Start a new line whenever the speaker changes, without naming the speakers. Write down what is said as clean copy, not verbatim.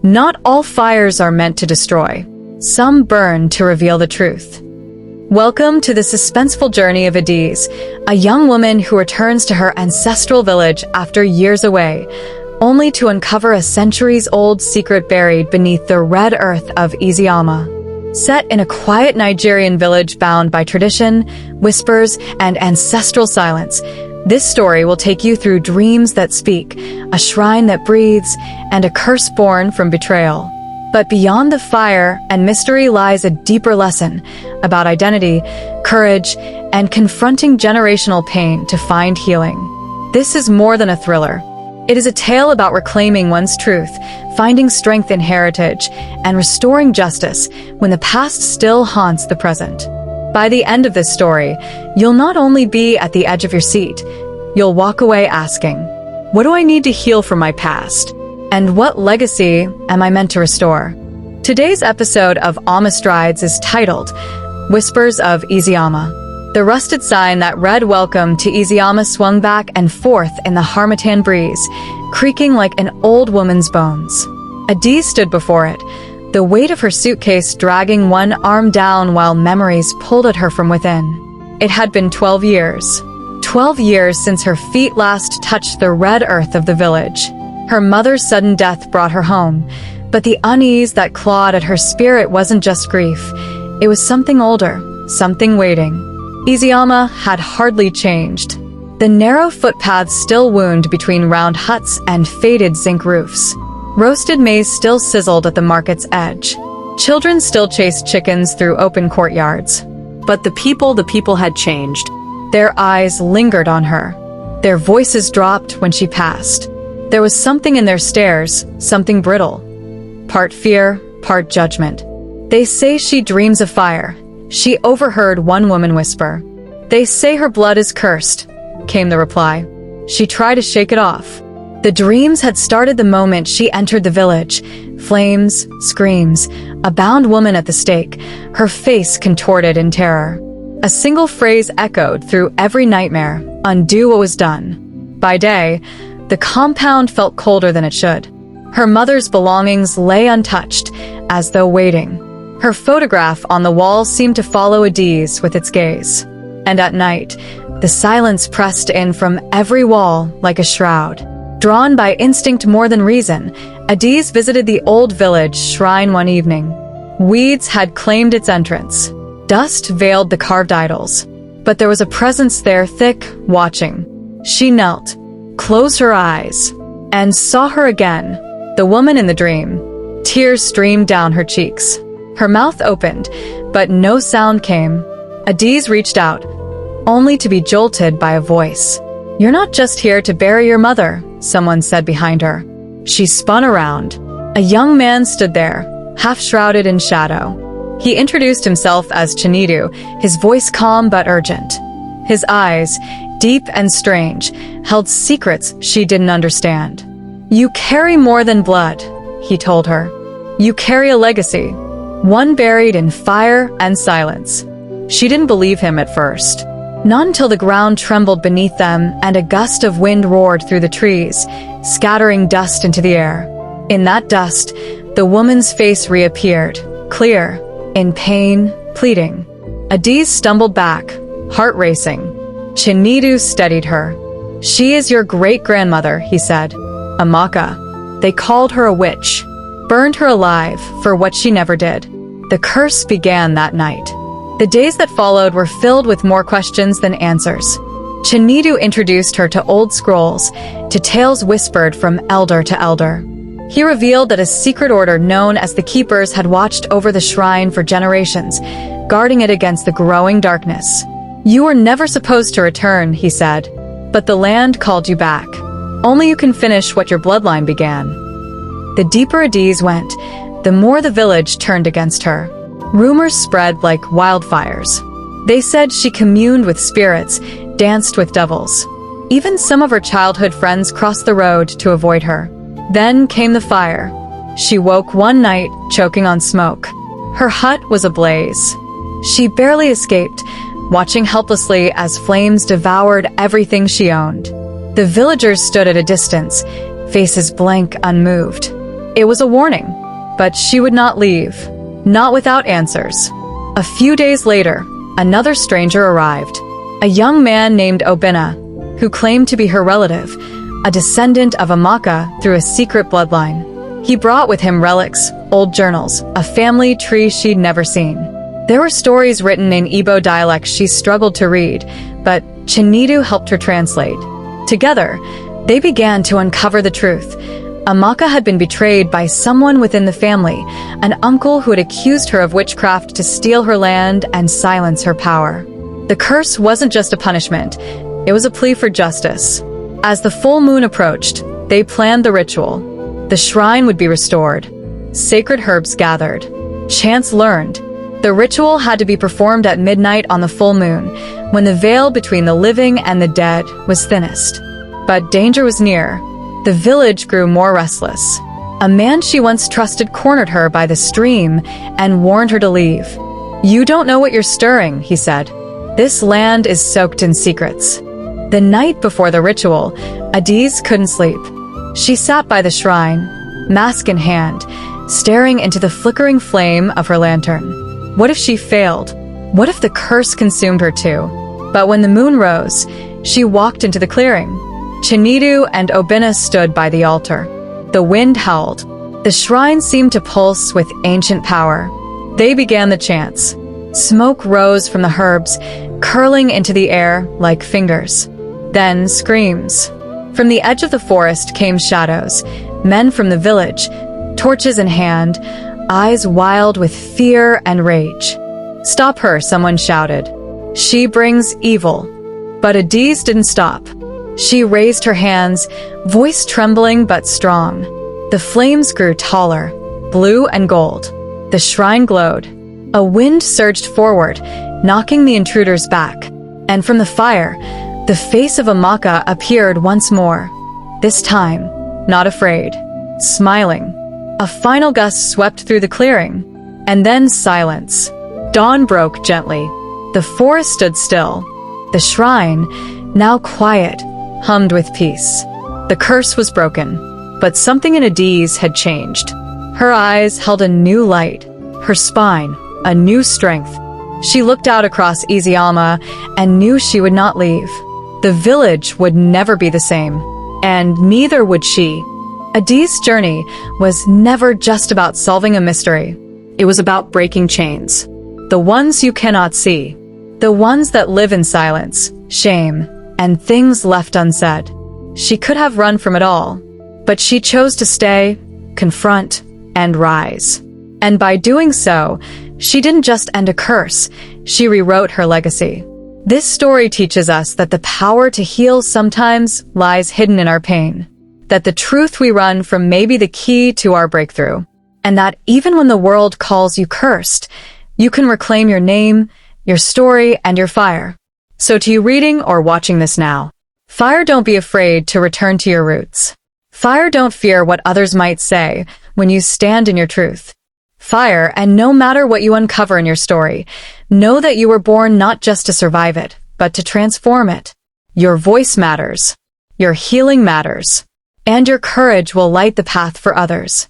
Not all fires are meant to destroy. Some burn to reveal the truth. Welcome to the suspenseful journey of Adiz, a young woman who returns to her ancestral village after years away, only to uncover a centuries-old secret buried beneath the red earth of Eziama. Set in a quiet Nigerian village bound by tradition, whispers, and ancestral silence, this story will take you through dreams that speak, a shrine that breathes, and a curse born from betrayal. But beyond the fire and mystery lies a deeper lesson about identity, courage, and confronting generational pain to find healing. This is more than a thriller. It is a tale about reclaiming one's truth, finding strength in heritage, and restoring justice when the past still haunts the present. By the end of this story, you'll not only be at the edge of your seat, you'll walk away asking, what do I need to heal from my past? And what legacy am I meant to restore? Today's episode of Strides is titled, Whispers of Eziama. The rusted sign that read welcome to Eziama swung back and forth in the harmattan breeze, creaking like an old woman's bones. Adiz stood before it, the weight of her suitcase dragging one arm down while memories pulled at her from within. It had been 12 years. 12 years since her feet last touched the red earth of the village. Her mother's sudden death brought her home, but the unease that clawed at her spirit wasn't just grief. It was something older, something waiting. Eziama had hardly changed. The narrow footpaths still wound between round huts and faded zinc roofs. Roasted maize still sizzled at the market's edge. Children still chased chickens through open courtyards. But the people had changed. Their eyes lingered on her. Their voices dropped when she passed. There was something in their stares, something brittle. Part fear, part judgment. They say she dreams of fire. She overheard one woman whisper. They say her blood is cursed, came the reply. She tried to shake it off. The dreams had started the moment she entered the village. Flames, screams, a bound woman at the stake, her face contorted in terror. A single phrase echoed through every nightmare, undo what was done. By day, the compound felt colder than it should. Her mother's belongings lay untouched, as though waiting. Her photograph on the wall seemed to follow Adiz with its gaze. And at night, the silence pressed in from every wall like a shroud. Drawn by instinct more than reason, Adiz visited the old village shrine one evening. Weeds had claimed its entrance. Dust veiled the carved idols. But there was a presence there thick, watching. She knelt, closed her eyes, and saw her again, the woman in the dream. Tears streamed down her cheeks. Her mouth opened, but no sound came. Adiz reached out, only to be jolted by a voice. You're not just here to bury your mother, someone said behind her. She spun around. A young man stood there, half shrouded in shadow. He introduced himself as Chinedu, his voice calm but urgent. His eyes, deep and strange, held secrets she didn't understand. You carry more than blood, he told her. You carry a legacy, one buried in fire and silence. She didn't believe him at first. Not until the ground trembled beneath them and a gust of wind roared through the trees, scattering dust into the air. In that dust, the woman's face reappeared, clear, in pain, pleading. Adiz stumbled back, heart racing. Chinedu steadied her. She is your great-grandmother, he said. Amaka. They called her a witch, burned her alive for what she never did. The curse began that night. The days that followed were filled with more questions than answers. Chinedu introduced her to old scrolls, to tales whispered from elder to elder. He revealed that a secret order known as the Keepers had watched over the shrine for generations, guarding it against the growing darkness. You were never supposed to return, he said, but the land called you back. Only you can finish what your bloodline began. The deeper Adiz went, the more the village turned against her. Rumors spread like wildfires. They said she communed with spirits, danced with devils. Even some of her childhood friends crossed the road to avoid her. Then came the fire. She woke one night, choking on smoke. Her hut was ablaze. She barely escaped, watching helplessly as flames devoured everything she owned. The villagers stood at a distance, faces blank, unmoved. It was a warning, but she would not leave, not without answers. A few days later, another stranger arrived, a young man named Obinna, who claimed to be her relative, a descendant of Amaka through a secret bloodline. He brought with him relics, old journals, a family tree she'd never seen. There were stories written in Igbo dialect she struggled to read, but Chinedu helped her translate. Together, they began to uncover the truth. Amaka had been betrayed by someone within the family, an uncle who had accused her of witchcraft to steal her land and silence her power. The curse wasn't just a punishment, it was a plea for justice. As the full moon approached, they planned the ritual. The shrine would be restored. Sacred herbs gathered. Chants learned. The ritual had to be performed at midnight on the full moon, when the veil between the living and the dead was thinnest. But danger was near. The village grew more restless. A man she once trusted cornered her by the stream and warned her to leave. "You don't know what you're stirring," he said. "This land is soaked in secrets." The night before the ritual, Adiz couldn't sleep. She sat by the shrine, mask in hand, staring into the flickering flame of her lantern. What if she failed? What if the curse consumed her too? But when the moon rose, she walked into the clearing. Chinedu and Obinna stood by the altar. The wind howled. The shrine seemed to pulse with ancient power. They began the chants. Smoke rose from the herbs, curling into the air like fingers. Then screams. From the edge of the forest came shadows, men from the village, torches in hand, eyes wild with fear and rage. "Stop her," someone shouted. "She brings evil." But Adiz didn't stop. She raised her hands, voice trembling but strong. The flames grew taller, blue and gold. The shrine glowed. A wind surged forward, knocking the intruders back. And from the fire, the face of Amaka appeared once more. This time, not afraid, smiling. A final gust swept through the clearing, and then silence. Dawn broke gently. The forest stood still. The shrine, now quiet, hummed with peace. The curse was broken, but something in Adiz had changed. Her eyes held a new light, her spine, a new strength. She looked out across Eziama and knew she would not leave. The village would never be the same, and neither would she. Adiz's journey was never just about solving a mystery. It was about breaking chains. The ones you cannot see. The ones that live in silence, shame, and things left unsaid. She could have run from it all, but she chose to stay, confront, and rise. And by doing so, she didn't just end a curse, she rewrote her legacy. This story teaches us that the power to heal sometimes lies hidden in our pain, that the truth we run from may be the key to our breakthrough, and that even when the world calls you cursed, you can reclaim your name, your story, and your fire. So to you reading or watching this now, fire, don't be afraid to return to your roots. Fire, don't fear what others might say when you stand in your truth. Fire, and no matter what you uncover in your story, know that you were born not just to survive it, but to transform it. Your voice matters. Your healing matters. And your courage will light the path for others.